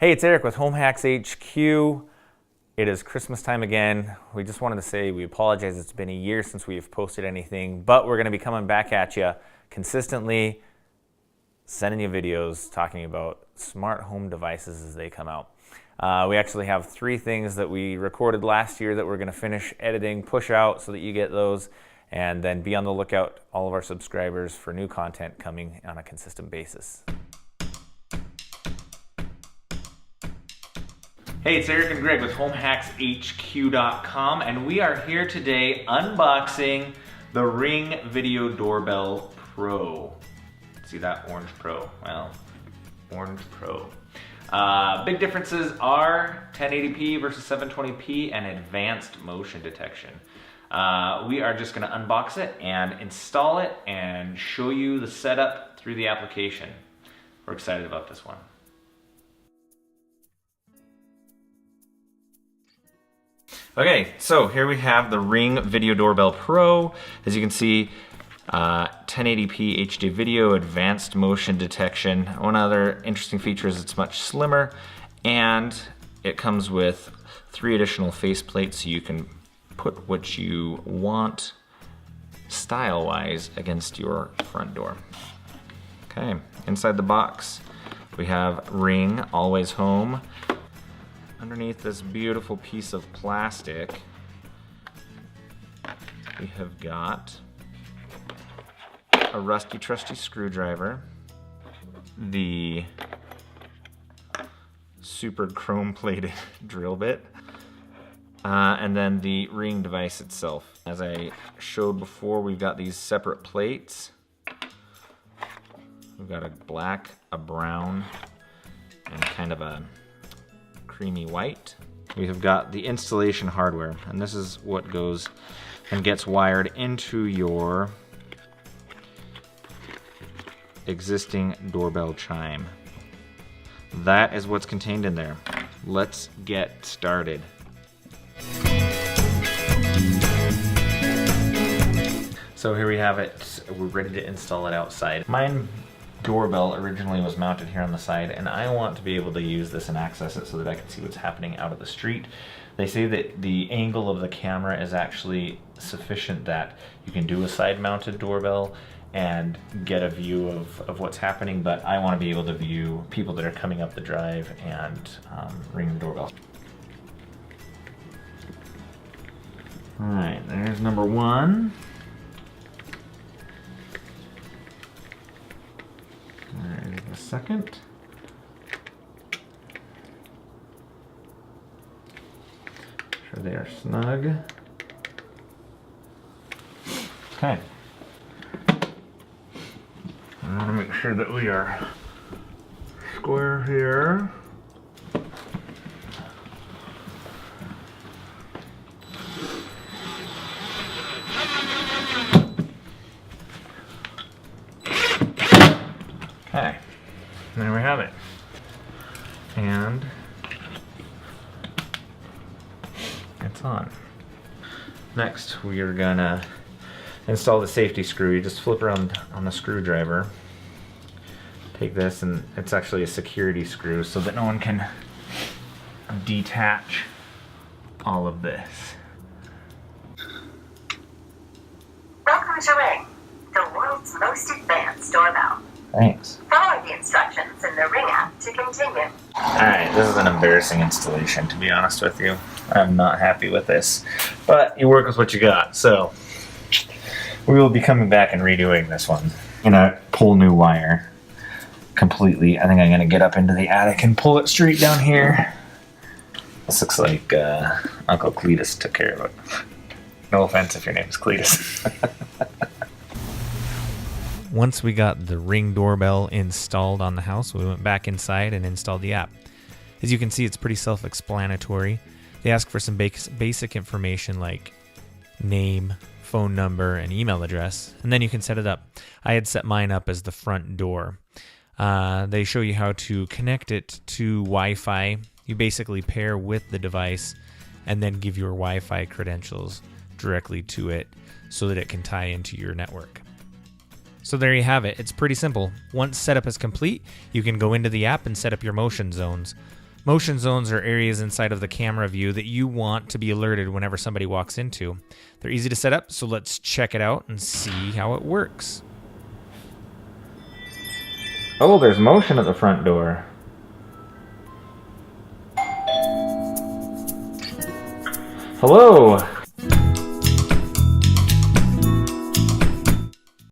Hey, it's Eric with Home Hacks HQ. It is Christmas time again. We just wanted to say we apologize. It's been a year since we've posted anything, but we're going to be coming back at you consistently, sending you videos talking about smart home devices as they come out. We actually have 3 things that we recorded last year that we're going to finish editing, push out so that you get those, and then be on the lookout, all of our subscribers, for new content coming on a consistent basis. Hey, it's Eric and Greg with HomeHacksHQ.com, and we are here today unboxing the Ring Video Doorbell Pro. See that orange Pro? Well, orange Pro. Big differences are 1080p versus 720p and advanced motion detection. We are just going to unbox it and install it and show you the setup through the application. We're excited about this one. Okay, so here we have the Ring Video Doorbell Pro. As you can see, 1080p HD video, advanced motion detection. One other interesting feature is it's much slimmer, and it comes with 3 additional faceplates so you can put what you want style-wise against your front door. Okay, inside the box we have Ring Always Home. Underneath this beautiful piece of plastic, we have got a rusty trusty screwdriver, the super chrome plated drill bit, and then the Ring device itself. As I showed before, we've got these separate plates. We've got a black, a brown, and kind of a creamy white. We have got the installation hardware, and this is what goes and gets wired into your existing doorbell chime. That is what's contained in there. Let's get started. So here we have it. We're ready to install it outside. Mine doorbell originally was mounted here on the side, and I want to be able to use this and access it so that I can see what's happening out of the street. They say that the angle of the camera is actually sufficient that you can do a side mounted doorbell and get a view of what's happening, but I want to be able to view people that are coming up the drive and ring the doorbell. Alright, there's number 1. Alright, a second. Sure they are snug. Okay. I want to make sure that we are square here. Okay, there we have it. And it's on. Next, we are gonna install the safety screw. You just flip around on the screwdriver. Take this, and it's actually a security screw so that no one can detach all of this. Welcome to Ring, the world's most advanced doorbell. Thanks. Follow the instructions in the Ring app to continue. Alright, this is an embarrassing installation, to be honest with you. I'm not happy with this. But you work with what you got, so we will be coming back and redoing this one. I'm gonna pull new wire completely. I think I'm gonna get up into the attic and pull it straight down here. This looks like Uncle Cletus took care of it. No offense if your name is Cletus. Once we got the Ring doorbell installed on the house, we went back inside and installed the app. As you can see, it's pretty self-explanatory. They ask for some basic information like name, phone number, and email address, and then you can set it up. I had set mine up as the front door. They show you how to connect it to Wi-Fi. You basically pair with the device and then give your Wi-Fi credentials directly to it so that it can tie into your network. So there you have it. It's pretty simple. Once setup is complete, you can go into the app and set up your motion zones. Motion zones are areas inside of the camera view that you want to be alerted whenever somebody walks into. They're easy to set up, so let's check it out and see how it works. Oh, there's motion at the front door. Hello.